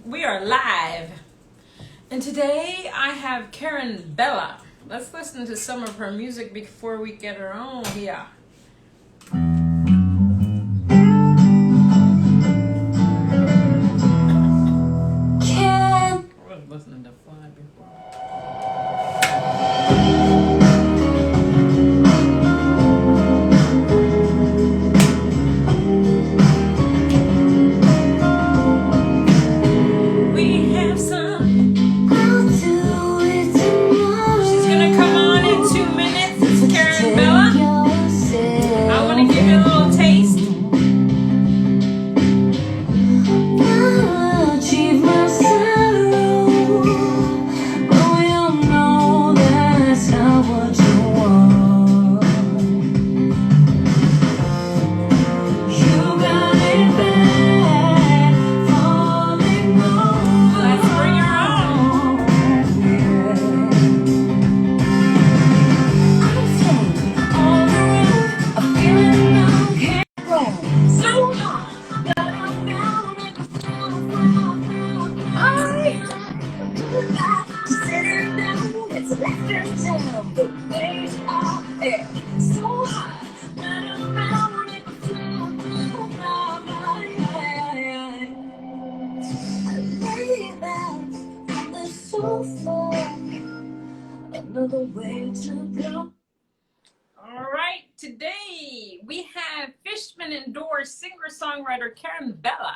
We are live, and today I have Karen Bella. Let's listen to some of her music before we get her on here. I was listening to Fly before. Another way to go. All right, today we have Fishman-endorsed singer-songwriter Karen Bella.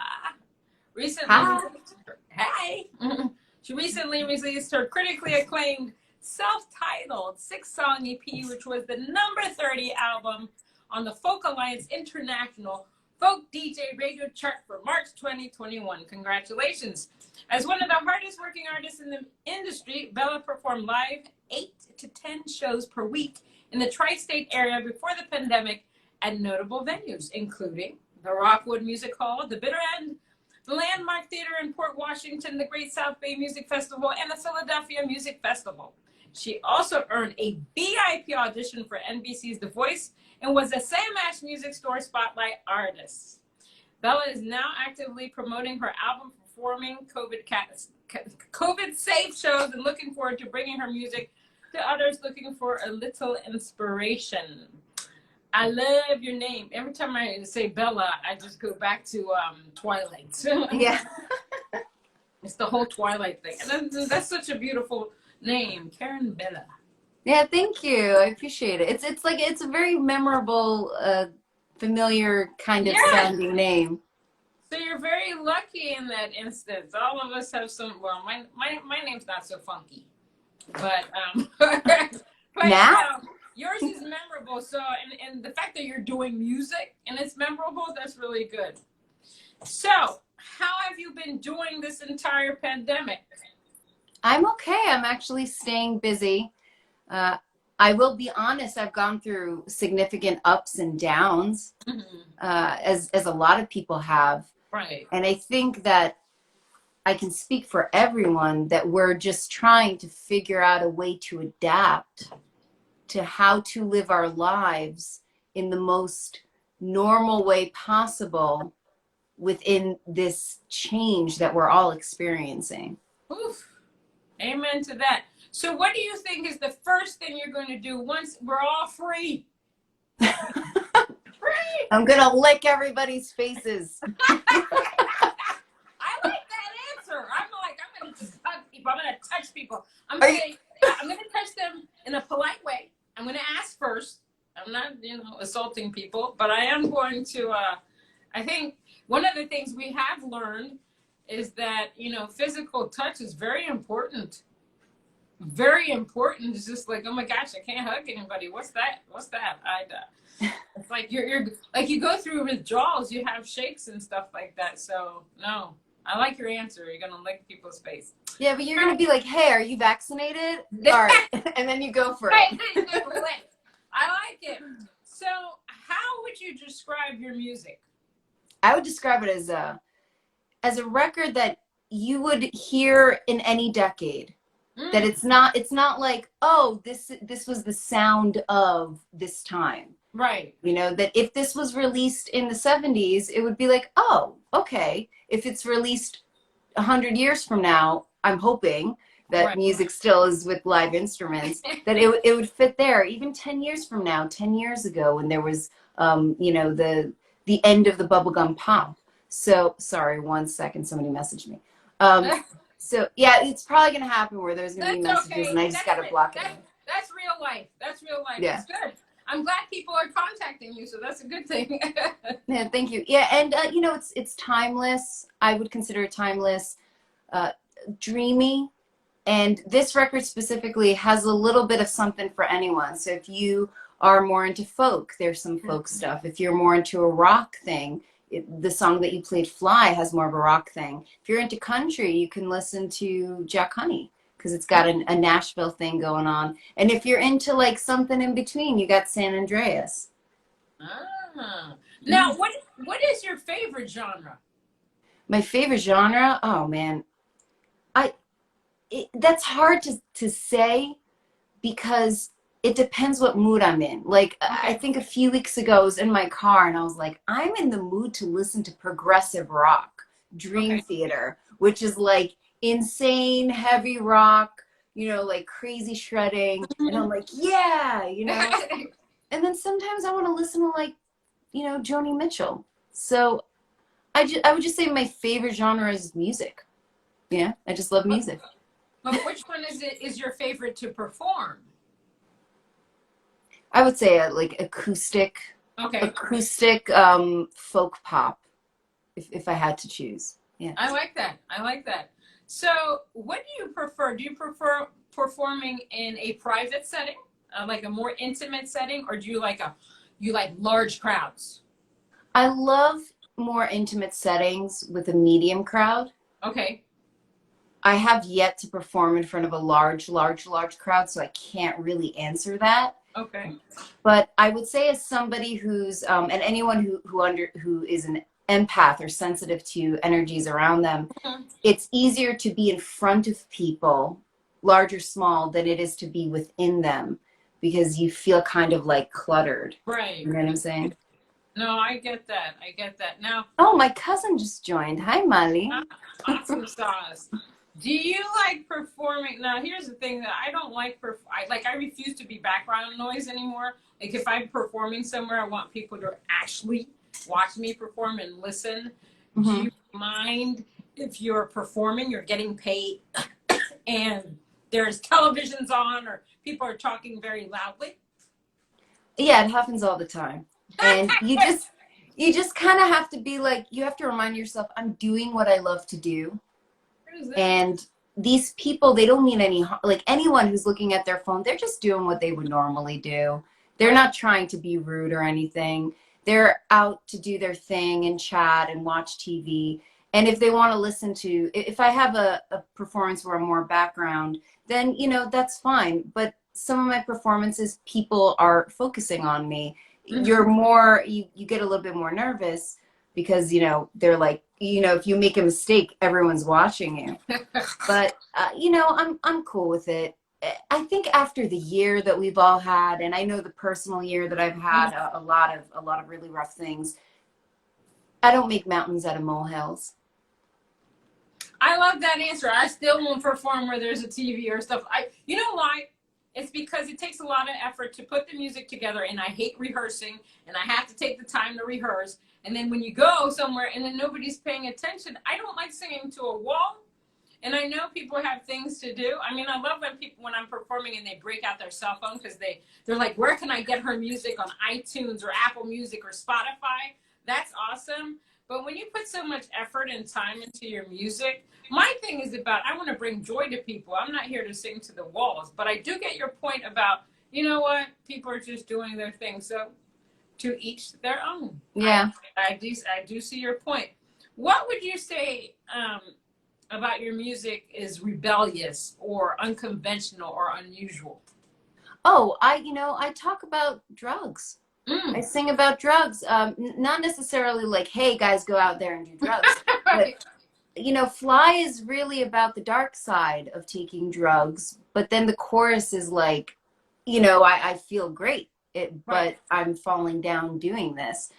She recently released her critically acclaimed self-titled 6-song EP, which was the number 30 album on the Folk Alliance International Folk DJ Radio Chart for March 2021. Congratulations. As one of the hardest working artists in the industry, Bella performed live 8 to 10 shows per week in the tri-state area before the pandemic at notable venues, including the Rockwood Music Hall, the Bitter End, the Landmark Theater in Port Washington, the Great South Bay Music Festival, and the Philadelphia Music Festival. She also earned a VIP audition for NBC's The Voice and was a Samash Music Store Spotlight artist. Bella is now actively promoting her album, performing COVID-safe shows, and looking forward to bringing her music to others looking for a little inspiration. I love your name. Every time I say Bella, I just go back to Twilight. Yeah. It's the whole Twilight thing. And that's such a beautiful name, Karen Bella. Yeah, thank you. I appreciate it. It's a very memorable, familiar kind of sounding name. So you're very lucky in that instance. All of us have some. Well, my name's not so funky, but now yours is memorable. So and the fact that you're doing music and it's memorable, that's really good. So how have you been doing this entire pandemic? I'm okay. I'm actually staying busy. I will be honest, I've gone through significant ups and downs, as a lot of people have. Right. And I think that I can speak for everyone that we're just trying to figure out a way to adapt to how to live our lives in the most normal way possible within this change that we're all experiencing. Oof. Amen to that. So what do you think is the first thing you're going to do once we're all free? Free! I'm going to lick everybody's faces. I like that answer. I'm going to just hug people. I'm going to touch people. I'm going to touch them in a polite way. I'm going to ask first. I'm not, assaulting people, but I am going to, I think one of the things we have learned is that, physical touch is very important. Very important. It's just like, oh my gosh, I can't hug anybody. What's that? It's like you're like you go through withdrawals, you have shakes and stuff like that. So no, I like your answer. You're gonna lick people's face. Yeah, but you're gonna be like, hey, are you vaccinated? All right, and then you go for it. I like it. So how would you describe your music? I would describe it as a record that you would hear in any decade. That it's not like, oh, this was the sound of this time. Right. That if this was released in the 70s, it would be like, oh, okay. If it's released 100 years from now, I'm hoping that Right. music still is with live instruments, that it would fit there. Even 10 years from now, 10 years ago, when there was, you know, the end of the bubblegum pop. So, sorry, 1 second, somebody messaged me. So, yeah, it's probably going to happen where there's going to be That's messages and okay. I just got to block it out. That's real life. That's real life. Yeah. It's good. I'm glad people are contacting you, so that's a good thing. Yeah, thank you. Yeah, and you know, it's timeless. I would consider it timeless, uh, dreamy, and this record specifically has a little bit of something for anyone. So if you are more into folk, there's some folk stuff. If you're more into a rock thing, the song that you played, "Fly," has more of a rock thing. If you're into country, you can listen to Jack Honey because it's got a Nashville thing going on. And if you're into like something in between, you got San Andreas. Ah. Now, what is your favorite genre? My favorite genre? Oh man, that's hard to say because it depends what mood I'm in. Like, I think a few weeks ago I was in my car and I was like, I'm in the mood to listen to progressive rock, Dream Theater, which is like insane heavy rock, you know, like crazy shredding. And I'm like, yeah, you know. And then sometimes I want to listen to like, you know, Joni Mitchell. So I would just say my favorite genre is music. Yeah, I just love music. But which one is your favorite to perform? I would say like acoustic, Okay. folk pop, if I had to choose. Yeah. I like that. I like that. So, what do you prefer? Do you prefer performing in a private setting, like a more intimate setting, or do you like large crowds? I love more intimate settings with a medium crowd. Okay. I have yet to perform in front of a large crowd, so I can't really answer that. Okay. But I would say, as somebody who's and anyone who is an empath or sensitive to energies around them, it's easier to be in front of people, large or small, than it is to be within them, because you feel kind of like cluttered. Right. You know what I'm saying? No, I get that. I get that. Now, Oh, my cousin just joined. Hi, Molly. awesome sauce. Do you like performing? Now, here's the thing that I don't like. I refuse to be background noise anymore. Like if I'm performing somewhere, I want people to actually watch me perform and listen. Do you mind if you're performing, you're getting paid, and there's televisions on or people are talking very loudly? Yeah, it happens all the time. And you just kind of have to be like, you have to remind yourself, I'm doing what I love to do. And these people, they don't mean any harm. Like anyone who's looking at their phone, they're just doing what they would normally do. They're not trying to be rude or anything. They're out to do their thing and chat and watch TV. And if they want to listen to, if I have a performance where I'm more background, then, you know, that's fine. But some of my performances, people are focusing on me. You're more, you get a little bit more nervous because, you know, they're like, you know, if you make a mistake, everyone's watching you. But, you know, I'm cool with it. I think after the year that we've all had, and I know the personal year that I've had, a lot of really rough things, I don't make mountains out of molehills. I love that answer. I still won't perform where there's a TV or stuff. You know why? It's because it takes a lot of effort to put the music together, and I hate rehearsing, and I have to take the time to rehearse. And then when you go somewhere and then nobody's paying attention, I don't like singing to a wall. And I know people have things to do. I mean, I love when I'm performing and they break out their cell phone because they're like, where can I get her music on iTunes or Apple Music or Spotify? That's awesome. But when you put so much effort and time into your music, my thing is about, I want to bring joy to people. I'm not here to sing to the walls, but I do get your point about, you know what? People are just doing their thing. So to each their own. Yeah. I do see your point. What would you say about your music is rebellious or unconventional or unusual? Oh, I talk about drugs. I sing about drugs. Not necessarily like, hey, guys, go out there and do drugs. Right. But, you know, Fly is really about the dark side of taking drugs. But then the chorus is like, you know, I feel great, but I'm falling down doing this.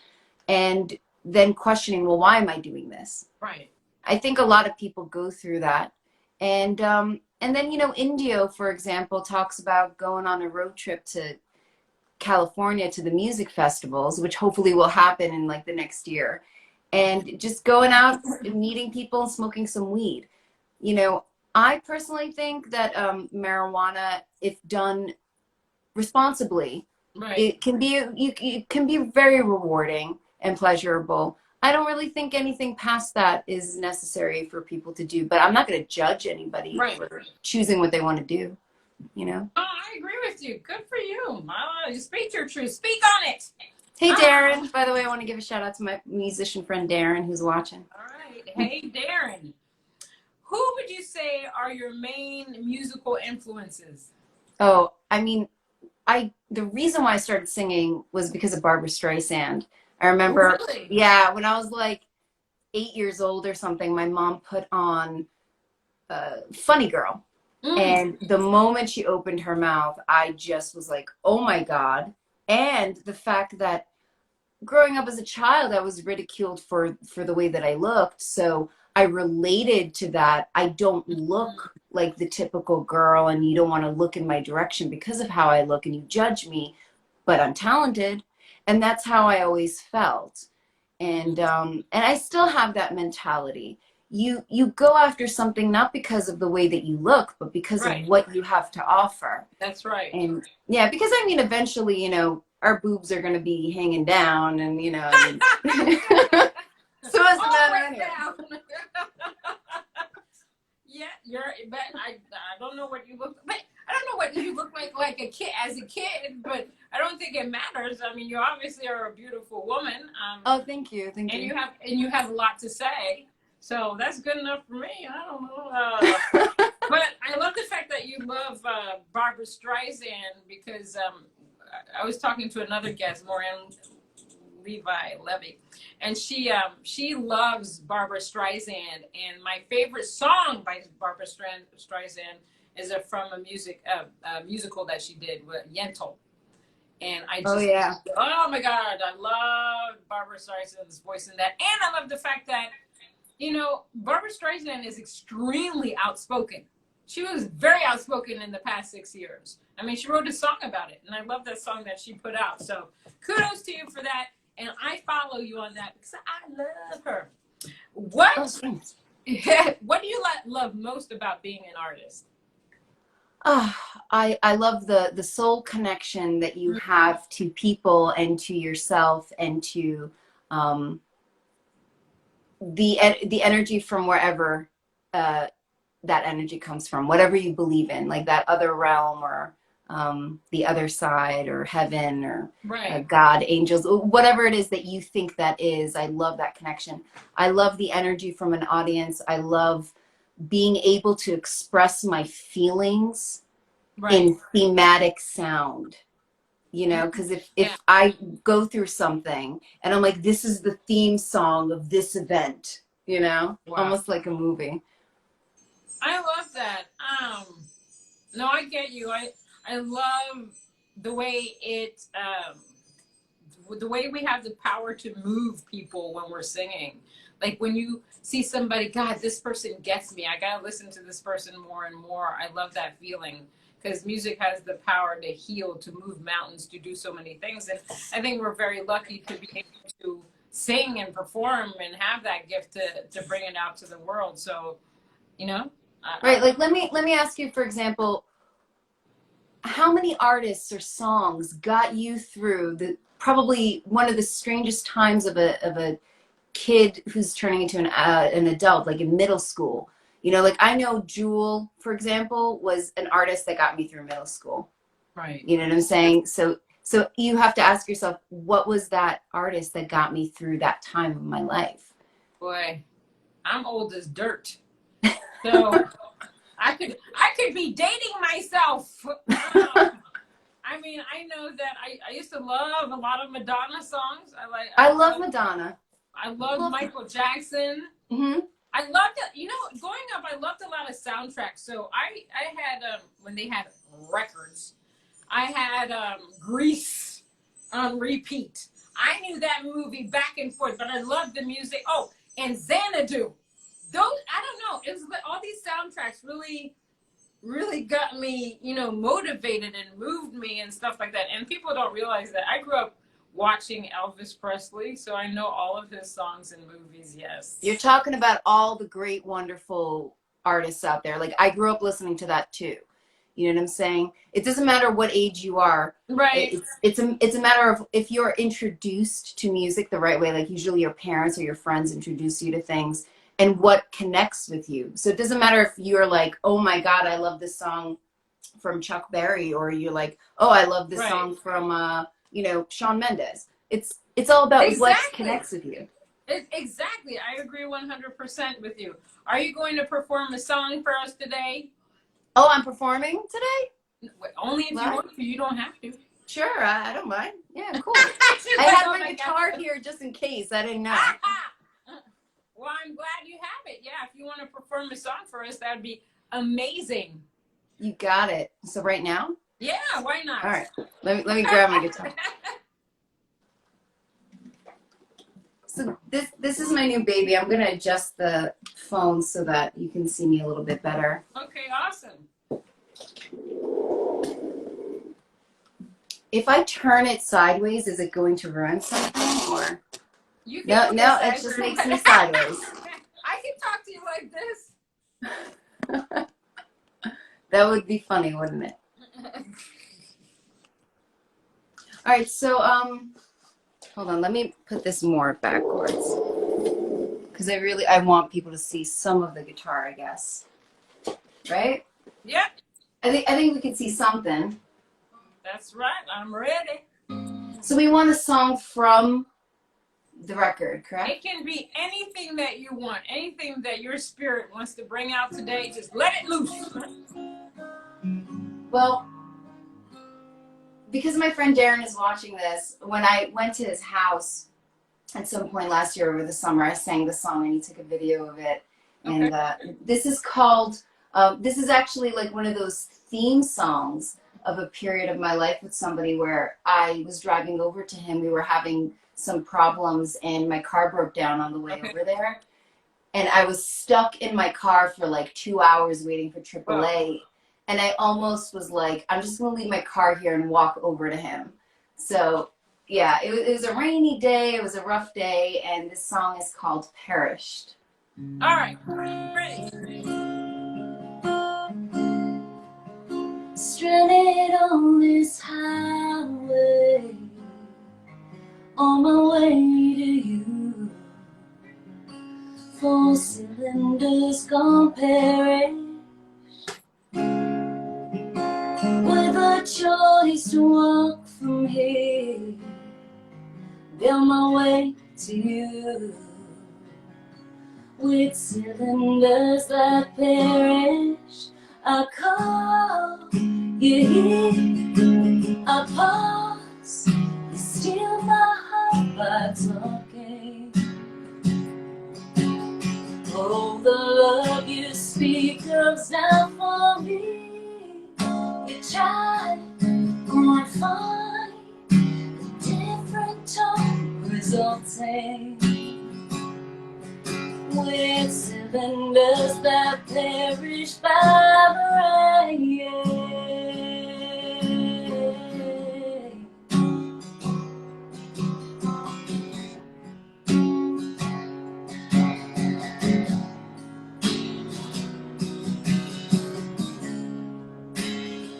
And then questioning, well, why am I doing this? Right. I think a lot of people go through that. And then, you know, Indio, for example, talks about going on a road trip to California to the music festivals, which hopefully will happen in like the next year, and just going out and meeting people and smoking some weed. You know, I personally think that marijuana, if done responsibly, Right. it can be it can be very rewarding and pleasurable. I don't really think anything past that is necessary for people to do, but I'm not going to judge anybody Right. for choosing what they want to do, you know. Oh, I agree with you. Good for you. You speak your truth. Speak on it. Hey Ah, Darren, by the way, I want to give a shout out to my musician friend Darren who's watching. all right. Hey, Darren. Who would you say are your main musical influences? Oh, I mean, the reason why I started singing was because of Barbara Streisand. I Oh, remember, really? yeah, when I was like 8 years old or something, my mom put on Funny Girl. Mm. And the moment she opened her mouth, I just was like, oh my God. And the fact that growing up as a child, I was ridiculed for the way that I looked. So I related to that. I don't look like the typical girl, and you don't want to look in my direction because of how I look, and you judge me, but I'm talented. And that's how I always felt. And I still have that mentality. You go after something not because of the way that you look, but because of Right. what you have to offer. That's right. And yeah, because I mean, eventually, you know, our boobs are going to be hanging down, and you know, I mean, so it's All not right anyway. down. Yeah, but I don't know what you look, but I don't know what you look like a kid as a kid, but I don't think it matters. I mean, you obviously are a beautiful woman. Oh, thank you, thank And you. you have a lot to say, so that's good enough for me. I don't know, but I love the fact that you love Barbara Streisand because I was talking to another guest, Maureen Levy, and she loves Barbara Streisand. And my favorite song by Barbara Streisand is from a musical that she did with Yentl. And I Oh just, yeah. oh my God, I love Barbara Streisand's voice in that. And I love the fact that, you know, Barbara Streisand is extremely outspoken. She was very outspoken in the past 6 years. I mean, she wrote a song about it, and I love that song that she put out. So kudos to you for that. And I follow you on that because I love her. What Oh, thanks. what do you love most about being an artist? I love the soul connection that you have to people and to yourself and to the energy from wherever that energy comes from, whatever you believe in, like that other realm or the other side or heaven or Right. God, angels, whatever it is that you think that is. I love that connection. I love the energy from an audience. I love being able to express my feelings Right. in thematic sound, you know, because Yeah. if I go through something and I'm like, this is the theme song of this event, you know, Wow. almost like a movie. I love that. No, I get you. I love the way the way we have the power to move people when we're singing. Like when you see somebody, God, this person gets me. I gotta listen to this person more and more. I love that feeling because music has the power to heal, to move mountains, to do so many things. And I think we're very lucky to be able to sing and perform and have that gift to bring it out to the world. So, you know, Right. Like let me ask you, for example, how many artists or songs got you through the probably one of the strangest times of a kid who's turning into an adult, like in middle school? You know, like I know Jewel, for example, was an artist that got me through middle school. right. You know what I'm saying? So you have to ask yourself, what was that artist that got me through that time of my life? Boy, I'm old as dirt. So I could be dating myself. I mean, I know that I used to love a lot of Madonna songs. I love Madonna. I loved Michael Jackson. Mm-hmm. I loved it. You know, growing up, I loved a lot of soundtracks. So I had when they had records, I had Grease on repeat. I knew that movie back and forth, but I loved the music. Oh, and Xanadu. Those, I don't know. It was like all these soundtracks really got me, you know, motivated and moved me and stuff like that. And people don't realize that I grew up watching Elvis Presley, so I know all of his songs and movies. Yes. You're talking about all the great, wonderful artists out there. Like, I grew up listening to that too. You know what I'm saying? It doesn't matter what age you are. Right. It's a matter of if you're introduced to music the right way, like usually your parents or your friends introduce you to things, and what connects with you. So it doesn't matter if you're like, oh my God, I love this song from Chuck Berry, or you're like, oh, I love this song from you know, Shawn Mendes. It's all about what connects with you. Exactly. I agree 100% with you. Are you going to perform a song for us today? Oh, I'm performing today? Only if you want to. You don't have to. Sure, I don't mind. Yeah, cool. I had my guitar here just in case. I didn't know. Well, I'm glad you have it. Yeah, if you want to perform a song for us, that would be amazing. You got it. So right now? Yeah, why not? All right. Let me grab my guitar. So this is my new baby. I'm going to adjust the phone so that you can see me a little bit better. Okay, awesome. If I turn it sideways, is it going to ruin something, or? You can No, it just makes me sideways. I can talk to you like this. That would be funny, wouldn't it? All right, so hold on, let me put this more backwards, because I want people to see some of the guitar, I guess. Right? Yep. I think we can see something. That's right. I'm ready. So we want a song from the record, correct? It can be anything that you want, anything that your spirit wants to bring out today. Just let it loose. Well, because my friend Darren is watching this, when I went to his house at some point last year over the summer, I sang the song and he took a video of it. And this is called, this is actually like one of those theme songs of a period of my life with somebody where I was driving over to him. We were having some problems and my car broke down on the way over there. And I was stuck in my car for like 2 hours waiting for AAA. Oh. And I almost was like, I'm just going to leave my car here and walk over to him. So, yeah, it was a rainy day. It was a rough day. And this song is called Perished. All right. Ready. Stranded on this highway, on my way to you. 4 cylinders gone perish, with a choice to walk from here, build my way to you. With cylinders that perish, I call you here. I pause, you steal my heart by talking. Oh, the love you speak comes down for me. You try to find a different tone resulting. With cylinders that perish by the rain.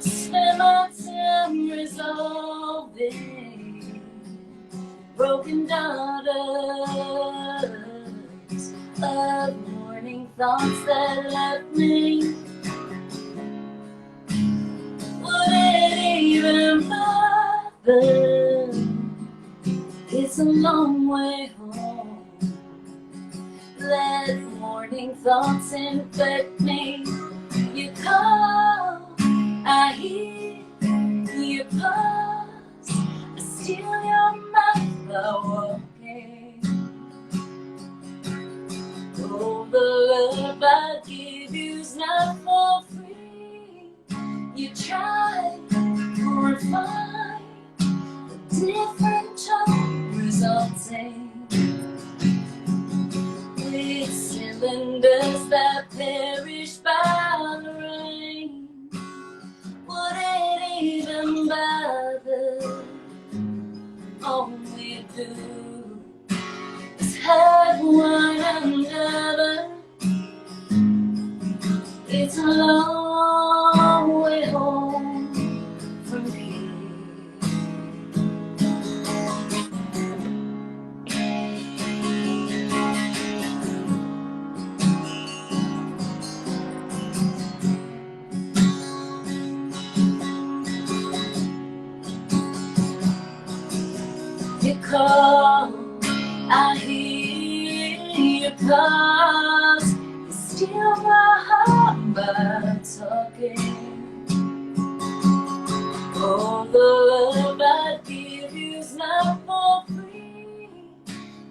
Spend my time resolving broken daughters of morning thoughts that left me. Would it even bother? It's a long way home. Let morning thoughts infect me. You call, I hear you pause. I steal your mouth by walking. Oh, the love I give you's not for free. You try to refine a different tone resulting. With cylinders that perish by the rain. Would it even bother? All we do is have one another. It's a long way home from here. You call, I hear your calls. You steal my heart by talking. All the love I give you's not for free.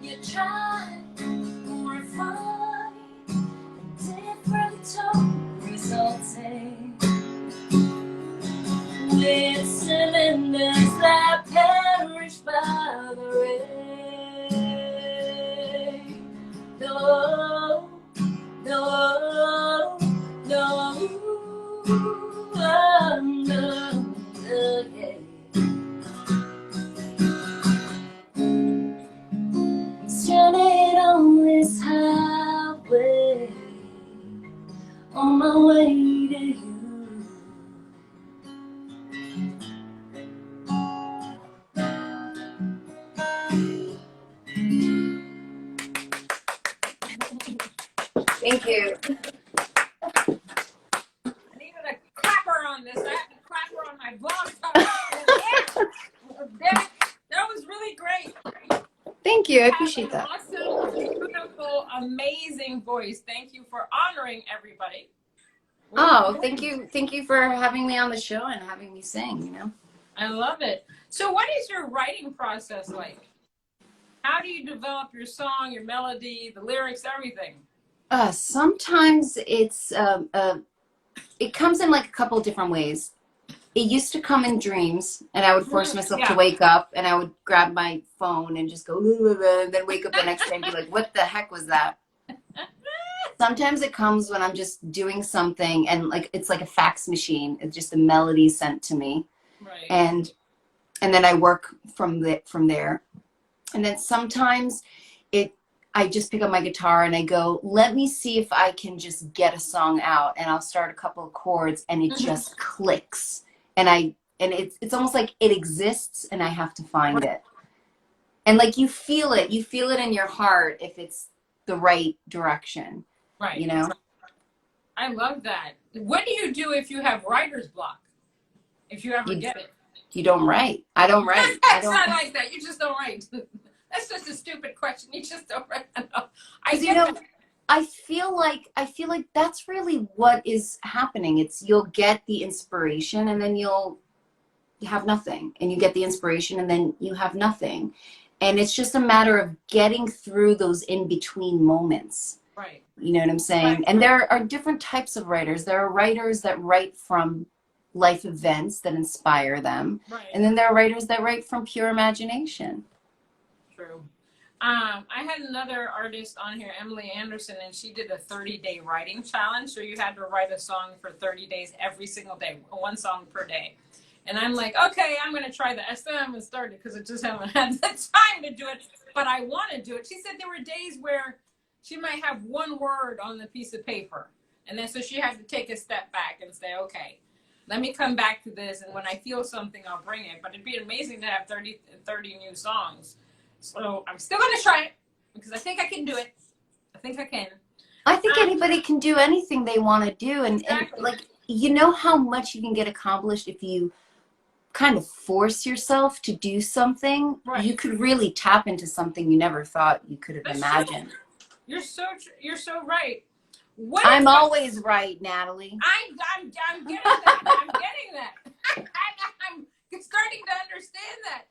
You try to refine different tone resulting with cylinders that perish by the rain. No, no, no, no, yeah. Stranded on this highway, on my way to you. Thank you. I needed a clapper on this. I had a clapper on my blog. Yeah. That was really great. Thank you. I appreciate that. Awesome, beautiful, amazing voice. Thank you for honoring everybody. Oh, thank you. Thank you for having me on the show and having me sing, you know. I love it. So what is your writing process like? How do you develop your song, your melody, the lyrics, everything? Sometimes it comes in like a couple different ways. It used to come in dreams, and I would force myself to wake up, and I would grab my phone and just go, and then wake up the next day and be like, what the heck was that? Sometimes it comes when I'm just doing something, and like it's like a fax machine. It's just a melody sent to me, right. and then I work from there. And then sometimes I just pick up my guitar and I go, let me see if I can just get a song out, and I'll start a couple of chords and it just clicks. And it's almost like it exists and I have to find it. And like you feel it in your heart if it's the right direction. Right. You know? I love that. What do you do if you have writer's block? If you ever get it? You don't write. I don't write. It's not like that. You just don't write. That's just a stupid question. You just don't write. I feel like that's really what is happening. It's you'll get the inspiration and then you have nothing, and you get the inspiration and then you have nothing, and it's just a matter of getting through those in between moments. Right. You know what I'm saying? Right. And there are different types of writers. There are writers that write from life events that inspire them, right. And then there are writers that write from pure imagination. True. I had another artist on here, Emily Anderson, and she did a 30-day writing challenge. So you had to write a song for 30 days every single day, one song per day. And I'm like, okay, I'm going to try that. I still haven't started because I just haven't had the time to do it, but I want to do it. She said there were days where she might have one word on the piece of paper. And then so she had to take a step back and say, okay, let me come back to this. And when I feel something, I'll bring it. But it'd be amazing to have 30 new songs. So I'm still going to try it because I think I can do it. I think I can. I think anybody can do anything they want to do. And like, you know how much you can get accomplished if you kind of force yourself to do something. Right. You could really tap into something you never thought you could have imagined. You're so right. I'm always right, Natalie. I'm getting that. I'm getting that. I'm starting to understand that.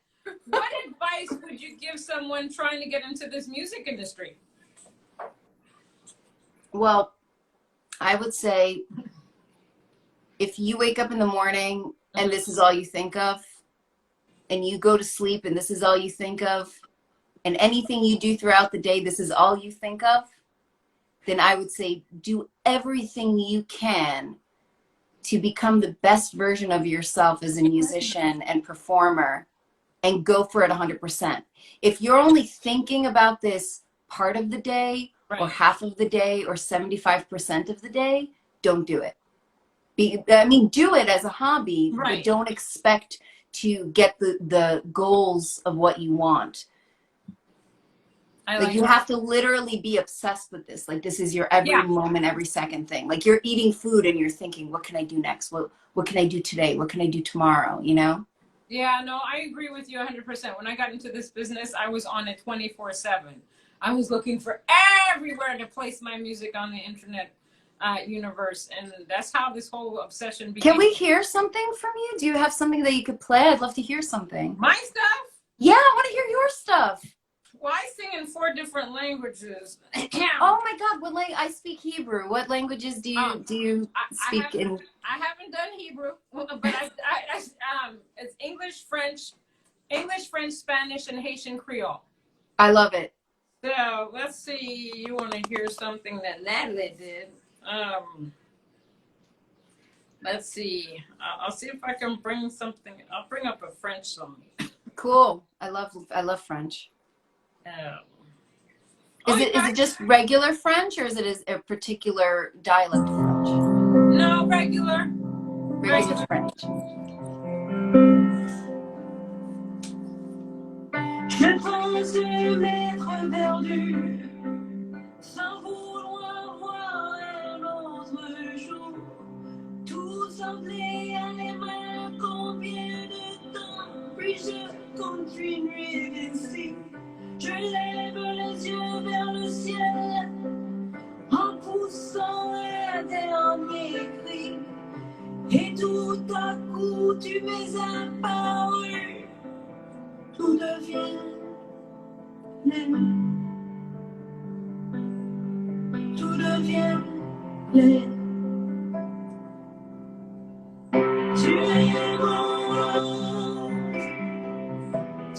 What advice would you give someone trying to get into this music industry? Well, I would say if you wake up in the morning and this is all you think of, and you go to sleep and this is all you think of, and anything you do throughout the day, this is all you think of, then I would say do everything you can to become the best version of yourself as a musician and performer, and go for it 100%. If you're only thinking about this part of the day, or Right. half of the day, or 75% of the day, don't do it. I mean, do it as a hobby, Right. but don't expect to get the goals of what you want. Like you have to literally be obsessed with this. Like this is your every moment, every second thing. Like you're eating food and you're thinking, what can I do next? What can I do today? What can I do tomorrow? You know? Yeah, no, I agree with you 100%. When I got into this business, I was on it 24/7. I was looking for everywhere to place my music on the internet universe, and that's how this whole obsession began. Can we hear something from you? Do you have something that you could play? I'd love to hear something. My stuff? Yeah, I want to hear your stuff. Well, I sing in 4 different languages. Oh my God! What I speak Hebrew. What languages do you speak in? I haven't done Hebrew, but it's English, French, Spanish, and Haitian Creole. I love it. So let's see. You want to hear something that Natalie did? Let's see. I'll see if I can bring something. I'll bring up a French song. Cool. I love French. Is it just regular French, or is it a particular dialect of French? No, regular French. Je pense m'être perdu sans vouloir voir un autre jour. Tout semblait aller mal. Combien de temps puis-je continuer ainsi? Je lève les yeux vers le ciel en poussant un dernier cri. Et tout à coup tu m'es apparu. Tout devient laid. Tout devient laid. Tu es mon ange.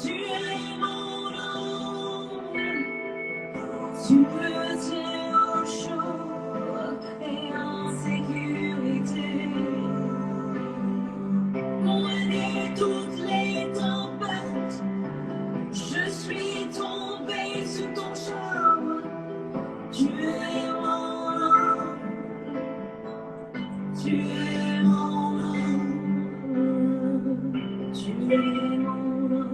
Tu es mon ange. Tu me tiens au chaud et en sécurité. Loin de toutes les tempêtes, je suis tombée sous ton charme. Tu es mon ange. Tu es mon ange. Tu es mon ange.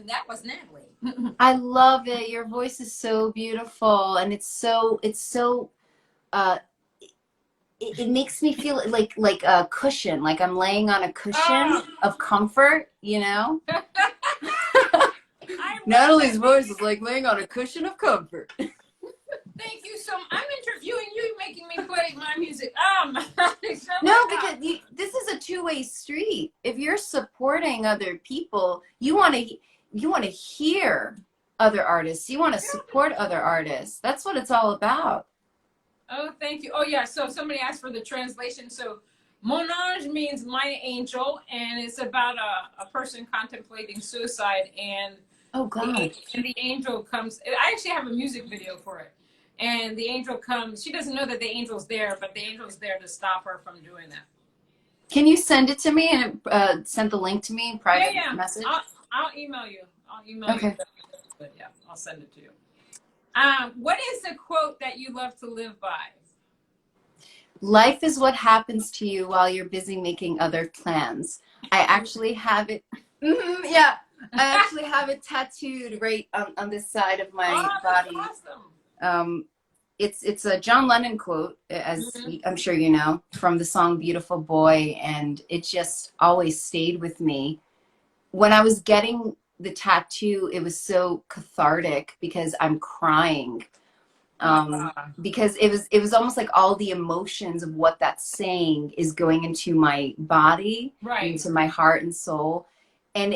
That was Natalie. I love it. Your voice is so beautiful, and it's so it makes me feel like a cushion, like I'm laying on a cushion of comfort, you know? Natalie's voice is like laying on a cushion of comfort. Thank you so much. I'm interviewing you, making me play my music. No, because this is a two-way street. If you're supporting other people, you want to hear other artists. You want to support other artists. That's what it's all about. Oh, thank you. Oh, yeah. So somebody asked for the translation. So mon ange means my angel, and it's about a person contemplating suicide. And oh God! The angel comes. I actually have a music video for it. And the angel comes. She doesn't know that the angel's there, but the angel's there to stop her from doing that. Can you send it to me and send the link to me in private message? I'll email you. You. But yeah, I'll send it to you. What is the quote that you love to live by? Life is what happens to you while you're busy making other plans. I actually have it. Yeah, I actually have it tattooed right on this side of my body. That's awesome. It's a John Lennon quote, as I'm sure you know, from the song Beautiful Boy, and it just always stayed with me. When I was getting the tattoo, it was so cathartic because I'm crying. Because it was almost like all the emotions of what that's saying is going into my body, into my heart and soul. And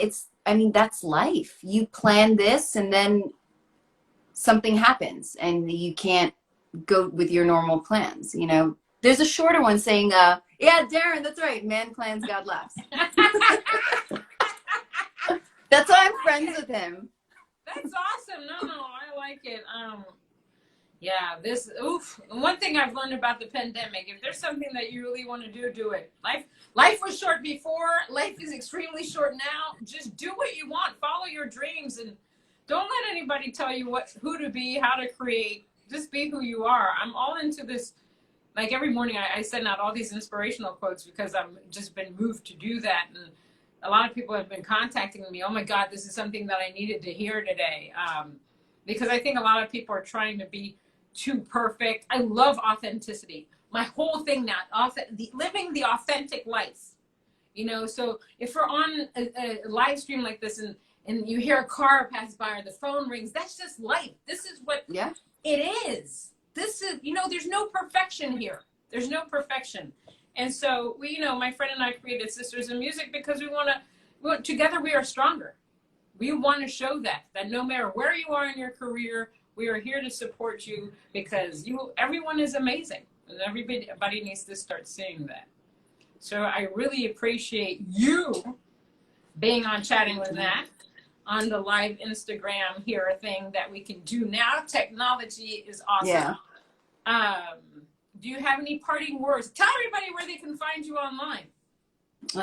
that's life. You plan this and then something happens and you can't go with your normal plans, you know. There's a shorter one saying, yeah, Darren, that's right. Man plans, God laughs. That's why I'm friends with him. That's awesome. No, I like it. Yeah, one thing I've learned about the pandemic, if there's something that you really want to do, do it. Life was short before, life is extremely short now. Just do what you want, follow your dreams, and don't let anybody tell you who to be, how to create. Just be who you are. I'm all into this. Like every morning I send out all these inspirational quotes because I've just been moved to do that. And a lot of people have been contacting me. Oh my God, this is something that I needed to hear today. Because I think a lot of people are trying to be too perfect. I love authenticity. My whole thing now, living the authentic life. You know, so if we're on a live stream like this and you hear a car pass by or the phone rings, that's just life. This is what it is. This is, there's no perfection here. There's no perfection. And so my friend and I created Sisters in Music because together we are stronger. We want to show that no matter where you are in your career, we are here to support you because everyone is amazing and everybody needs to start seeing that. So I really appreciate you being on Chatting with Nat on the live Instagram here thing that we can do now. Technology is awesome. Yeah. Do you have any parting words? Tell everybody where they can find you online.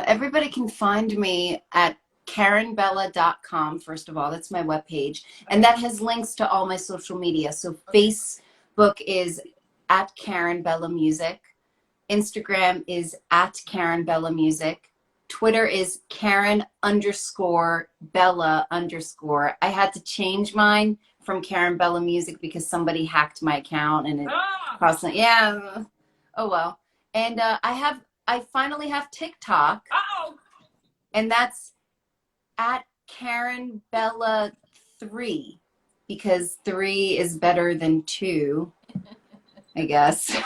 Everybody can find me at KarenBella.com. First of all, that's my webpage. And that has links to all my social media. So Facebook is at Karen Bella Music. Instagram is at Karen Bella Music. Twitter is Karen_Bella_. I had to change mine from Karen Bella Music because somebody hacked my account and it cost me. Yeah. Oh well. And I finally have TikTok. And that's at Karen Bella 3 because 3 is better than 2, I guess.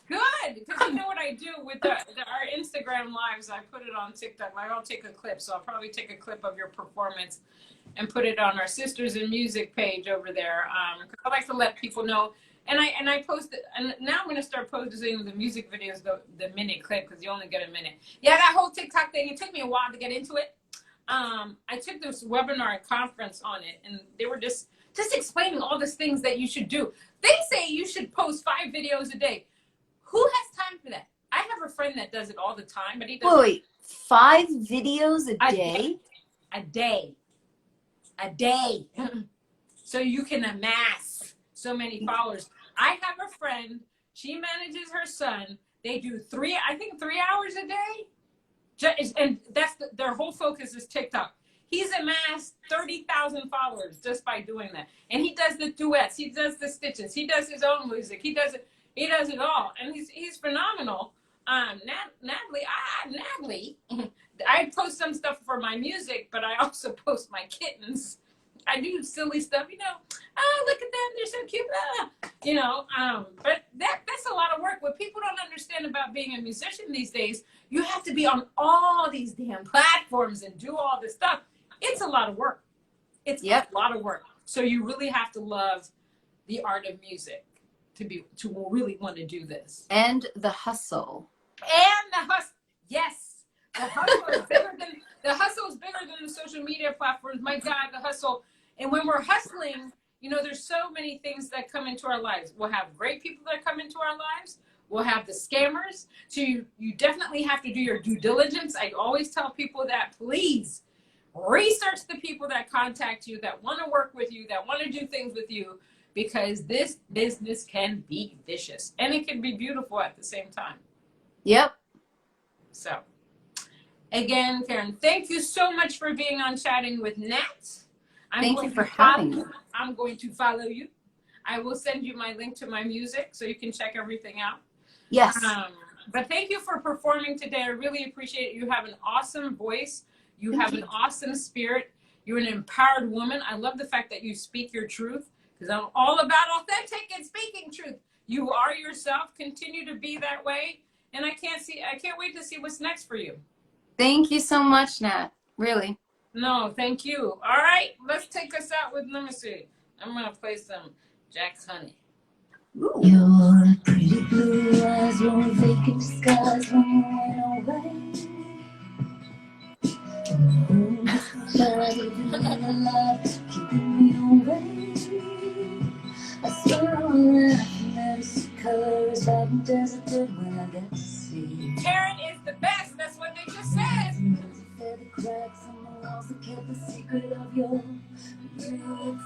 Good, because you know what I do with our Instagram lives, I put it on TikTok. I'll take a clip, so I'll probably take a clip of your performance and put it on our Sisters in Music page over there. I like to let people know, and I post it, and now I'm going to start posting the music videos, the minute clip, because you only get a minute. Yeah, that whole TikTok thing, it took me a while to get into it. I took this webinar and conference on it, and they were just explaining all these things that you should do. They say you should post 5 videos a day. Who has time for that? I have a friend that does it all the time, but he does. Wait, 5 videos a day? A day. So you can amass so many followers. I have a friend, she manages her son. They do 3 hours a day. And that's their whole focus is TikTok. He's amassed 30,000 followers just by doing that. And he does the duets, he does the stitches, he does his own music, he does it all, and he's phenomenal. Natalie, I post some stuff for my music, but I also post my kittens. I do silly stuff, oh, look at them, they're so cute, but that's a lot of work. What people don't understand about being a musician these days, you have to be on all these damn platforms and do all this stuff. It's a lot of work. It's a lot of work. So you really have to love the art of music to really want to do this. And the hustle. Yes. The hustle is bigger than the social media platforms. My God, the hustle. And when we're hustling, there's so many things that come into our lives. We'll have great people that come into our lives. We'll have the scammers. So you definitely have to do your due diligence. I always tell people that, please research the people that contact you, that want to work with you, that want to do things with you, because this business can be vicious and it can be beautiful at the same time. Yep. So again, Karen, thank you so much for being on Chatting with Nat. Thank you for having me. I'm going to follow you. I will send you my link to my music so you can check everything out. Yes. But thank you for performing today. I really appreciate it. You have an awesome voice. You have an awesome spirit. You're an empowered woman. I love the fact that you speak your truth, because I'm all about authentic and speaking truth. You are yourself. Continue to be that way. And I can't wait to see what's next for you. Thank you so much, Nat. Really. No, thank you. All right, let's take us out with, let me see. I'm going to play some Jack's Honey. Ooh. Your pretty blue eyes won't vacant skies when you went away. But even in a lot keeping me away, I swear I'm laughing at its color as vibrant as it did when I got to see. Karen is the best. That's what they just said. The cracks on the walls that kept the secret of your beauty.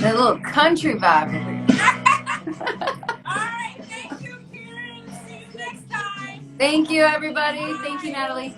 That little country vibe over here. All right. Thank you, Karen. See you next time. Thank you, everybody. Thank you, Natalie.